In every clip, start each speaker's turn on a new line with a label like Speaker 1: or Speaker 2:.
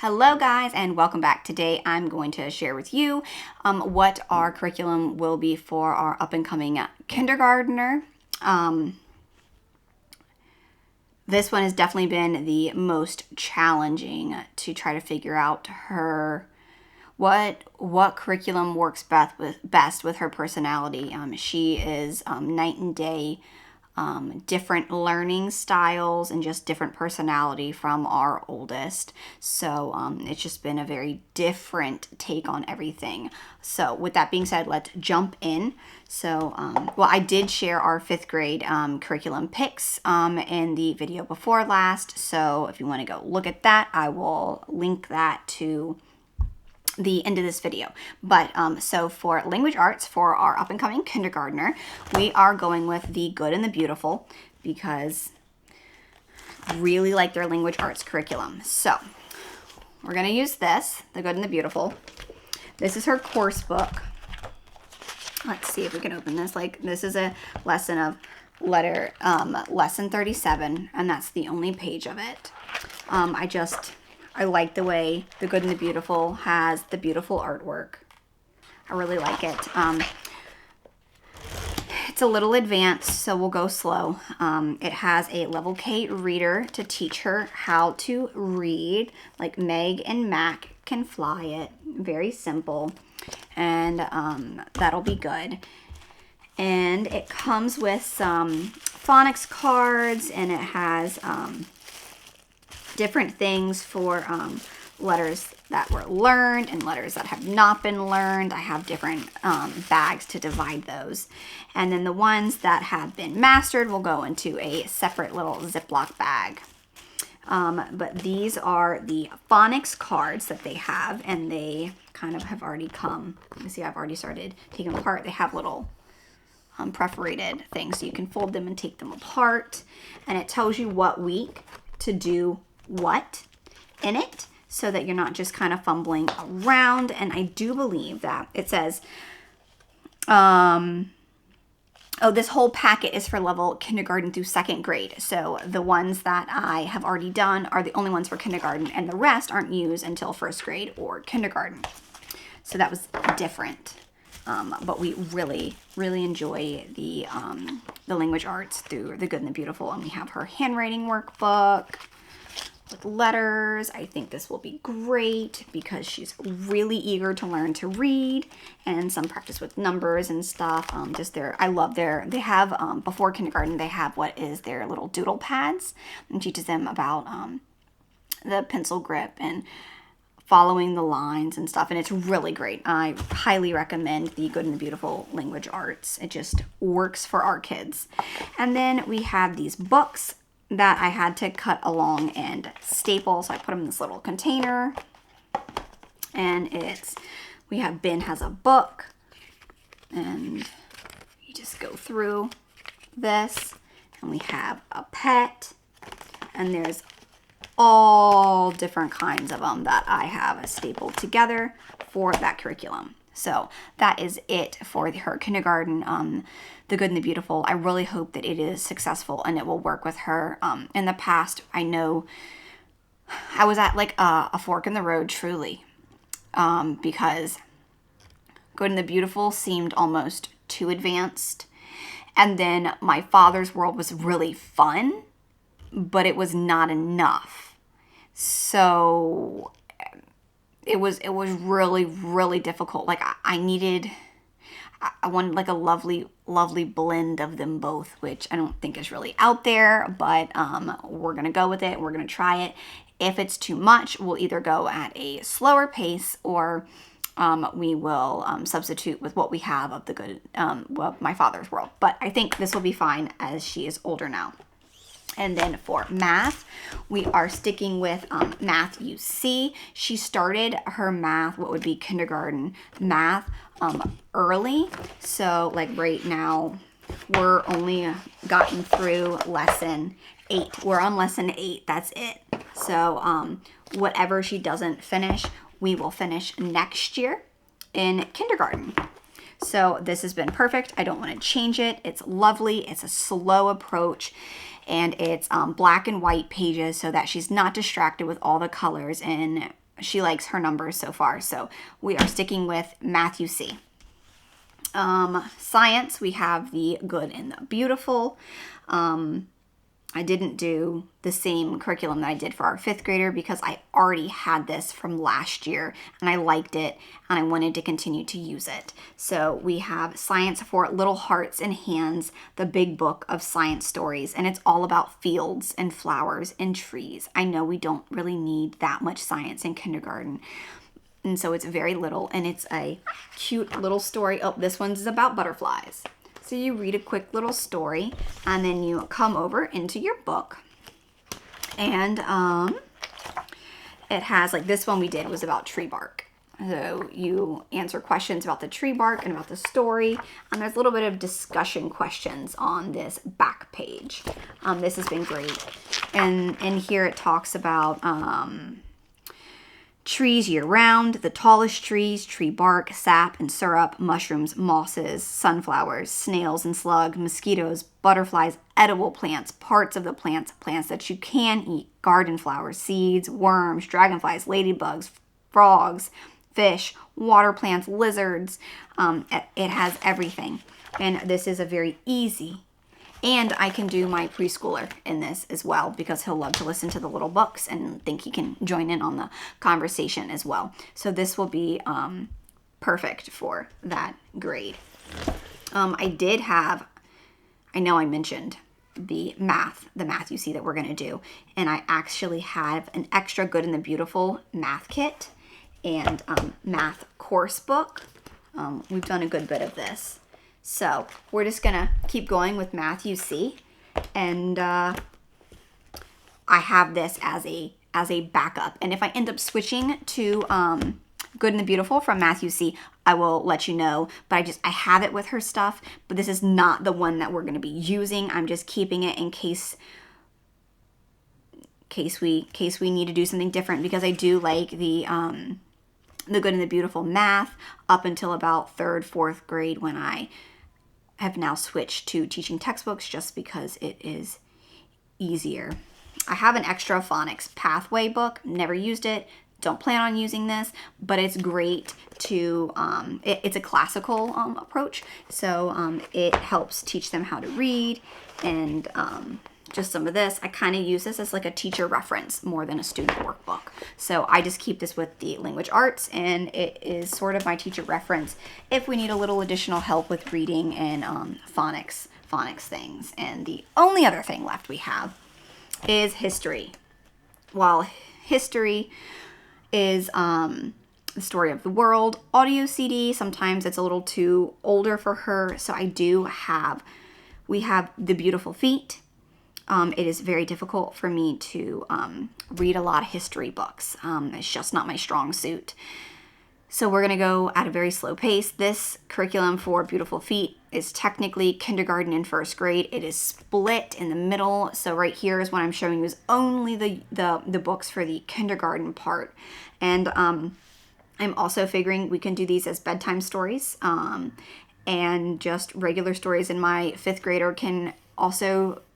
Speaker 1: Hello guys and welcome back. Today I'm going to share with you what our curriculum will be for our up and coming kindergartner. This one has definitely been the most challenging to try to figure out what curriculum works best with her personality. She is night and day. Different learning styles and just different personality from our oldest. So it's just been a very different take on everything. So with that being said, let's jump in. So, I did share our 5th grade curriculum picks in the video before last. So if you want to go look at that, I will link that to the end of this video. But so for language arts for our up and coming kindergartner, we are going with the Good and the Beautiful because I really like their language arts curriculum. So we're going to use this, the Good and the Beautiful. This is her course book. Let's see if we can open this. This is a lesson of lesson 37, and that's the only page of it. I like the way the Good and the Beautiful has the beautiful artwork. I really like it. It's a little advanced, so we'll go slow. It has a level K reader to teach her how to read. Like Meg and Mac can fly it. Very simple. And that'll be good. And it comes with some phonics cards, and it has different things for letters that were learned and letters that have not been learned. I have different bags to divide those. And then the ones that have been mastered will go into a separate little Ziploc bag. But these are the phonics cards that they have, and they kind of have already come. You see, I've already started taking them apart. They have little perforated things, so you can fold them and take them apart. And it tells you what week to do what in it, so that you're not just kind of fumbling around. And I do believe that it says, this whole packet is for level kindergarten through 2nd grade. So the ones that I have already done are the only ones for kindergarten, and the rest aren't used until 1st grade or kindergarten. So that was different. But we really, really enjoy the language arts through the Good and the Beautiful. And we have her handwriting workbook with letters. I think this will be great because she's really eager to learn to read, and some practice with numbers and stuff. I love they have, before kindergarten, they have what is their little doodle pads, and teaches them about the pencil grip and following the lines and stuff, and it's really great. I highly recommend the Good and the Beautiful language arts. It just works for our kids. And then we have these books that I had to cut along and staple, so I put them in this little container. And Ben has a book, and you just go through this, and we have a pet, and there's all different kinds of them that I have stapled together for that curriculum. So that is it for her kindergarten, the Good and the Beautiful. I really hope that it is successful and it will work with her. In the past, I know I was at a fork in the road, truly, because Good and the Beautiful seemed almost too advanced. And then My Father's World was really fun, but it was not enough. So it was really, really difficult. I wanted a lovely blend of them both, which I don't think is really out there, but we're gonna go with it. We're gonna try it. If it's too much, we'll either go at a slower pace, or we will substitute with what we have of the Good, My Father's World. But I think this will be fine as she is older now. And then for math, we are sticking with Math UC. She started her math, what would be kindergarten math, early. So right now, we're only gotten through lesson 8. We're on lesson 8. That's it. So whatever she doesn't finish, we will finish next year in kindergarten. So this has been perfect. I don't want to change it. It's lovely. It's a slow approach. And it's black and white pages so that she's not distracted with all the colors and she likes her numbers so far. So we are sticking with Math UC. Science, we have the good and the beautiful. I didn't do the same curriculum that I did for our 5th grader because I already had this from last year and I liked it and I wanted to continue to use it. So we have Science for Little Hearts and Hands, the big book of science stories, and it's all about fields and flowers and trees. I know we don't really need that much science in kindergarten, and so it's very little, and it's a cute little story. Oh, this one's about butterflies. So you read a quick little story, and then you come over into your book, and it has, like, this one we did was about tree bark. So you answer questions about the tree bark and about the story, and there's a little bit of discussion questions on this back page. This has been great, and here it talks about trees year-round, the tallest trees, tree bark, sap and syrup, mushrooms, mosses, sunflowers, snails and slugs, mosquitoes, butterflies, edible plants, parts of the plants, plants that you can eat, garden flowers, seeds, worms, dragonflies, ladybugs, frogs, fish, water plants, lizards. It has everything. And this is a very easy. And I can do my preschooler in this as well because he'll love to listen to the little books and think he can join in on the conversation as well. So this will be perfect for that grade. I did have, I know I mentioned the math UC that we're going to do. And I actually have an extra good and the beautiful math kit and math course book. We've done a good bit of this. So we're just going to keep going with Math UC, and I have this as a backup. And if I end up switching to Good and the Beautiful from Math UC, I will let you know. But I have it with her stuff, but this is not the one that we're going to be using. I'm just keeping it in case we need to do something different, because I do like the Good and the Beautiful math up until about 3rd, 4th grade, when I have now switched to teaching textbooks just because it is easier. I have an extra phonics pathway book, never used it, don't plan on using this, but it's great to, it's a classical approach, so it helps teach them how to read, and just some of this. I kind of use this as like a teacher reference more than a student workbook. So I just keep this with the language arts, and it is sort of my teacher reference if we need a little additional help with reading and phonics things. And the only other thing left we have is history. While history is the story of the world audio CD, sometimes it's a little too older for her. So we have The Beautiful Feet. It is very difficult for me to read a lot of history books. It's just not my strong suit. So we're going to go at a very slow pace. This curriculum for Beautiful Feet is technically kindergarten and 1st grade. It is split in the middle. So right here is what I'm showing you is only the books for the kindergarten part. And I'm also figuring we can do these as bedtime stories, and just regular stories. And my 5th grader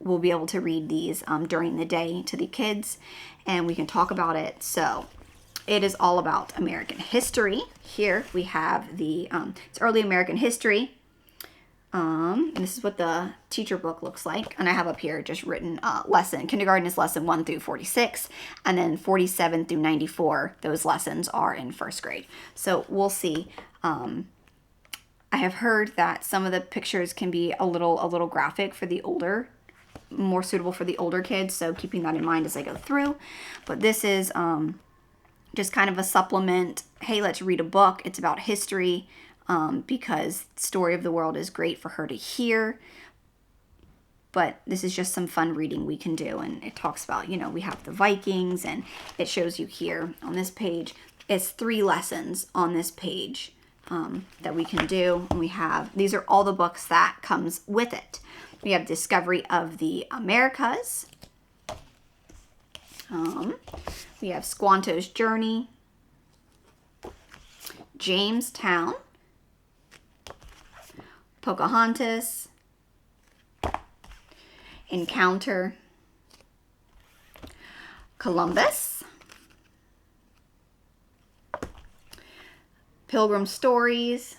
Speaker 1: will be able to read these during the day to the kids, and we can talk about it. So it is all about American history. Here we have it's early American history. And this is what the teacher book looks like. And I have up here just written kindergarten is lesson 1 through 46, and then 47 through 94, those lessons are in 1st grade. So we'll see. I have heard that some of the pictures can be a little graphic for the older, more suitable for the older kids. So keeping that in mind as I go through. But this is just kind of a supplement. Hey, let's read a book. It's about history, because Story of the World is great for her to hear. But this is just some fun reading we can do. And it talks about, we have the Vikings, and it shows you here on this page. It's 3 lessons on this page that we can do. And these are all the books that comes with it. We have Discovery of the Americas. We have Squanto's Journey, Jamestown, Pocahontas, Encounter, Columbus, Pilgrim Stories,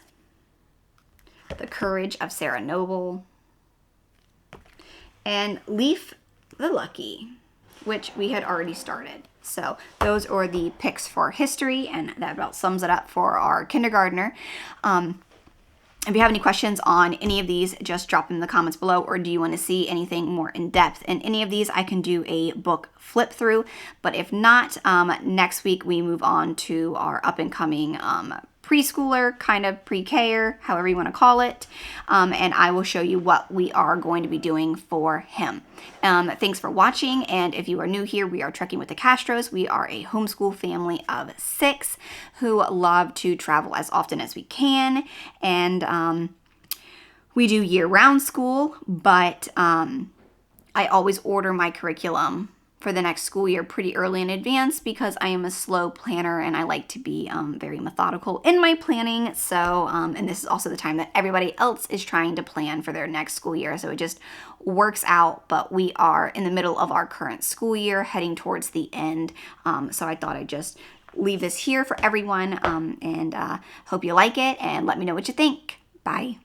Speaker 1: The Courage of Sarah Noble, and Leaf the Lucky, which we had already started. So those are the picks for history, and that about sums it up for our kindergartner. If you have any questions on any of these, just drop them in the comments below, or do you want to see anything more in depth in any of these, I can do a book flip through. But if not, next week we move on to our up and coming preschooler, kind of pre-K-er, however you want to call it, and I will show you what we are going to be doing for him. Thanks for watching, and if you are new here, we are Trekking with the Castros. We are a homeschool family of 6 who love to travel as often as we can, and we do year-round school, but I always order my curriculum for the next school year pretty early in advance because I am a slow planner and I like to be very methodical in my planning. So, and this is also the time that everybody else is trying to plan for their next school year. So it just works out, but we are in the middle of our current school year, heading towards the end. So I thought I'd just leave this here for everyone, and hope you like it and let me know what you think. Bye.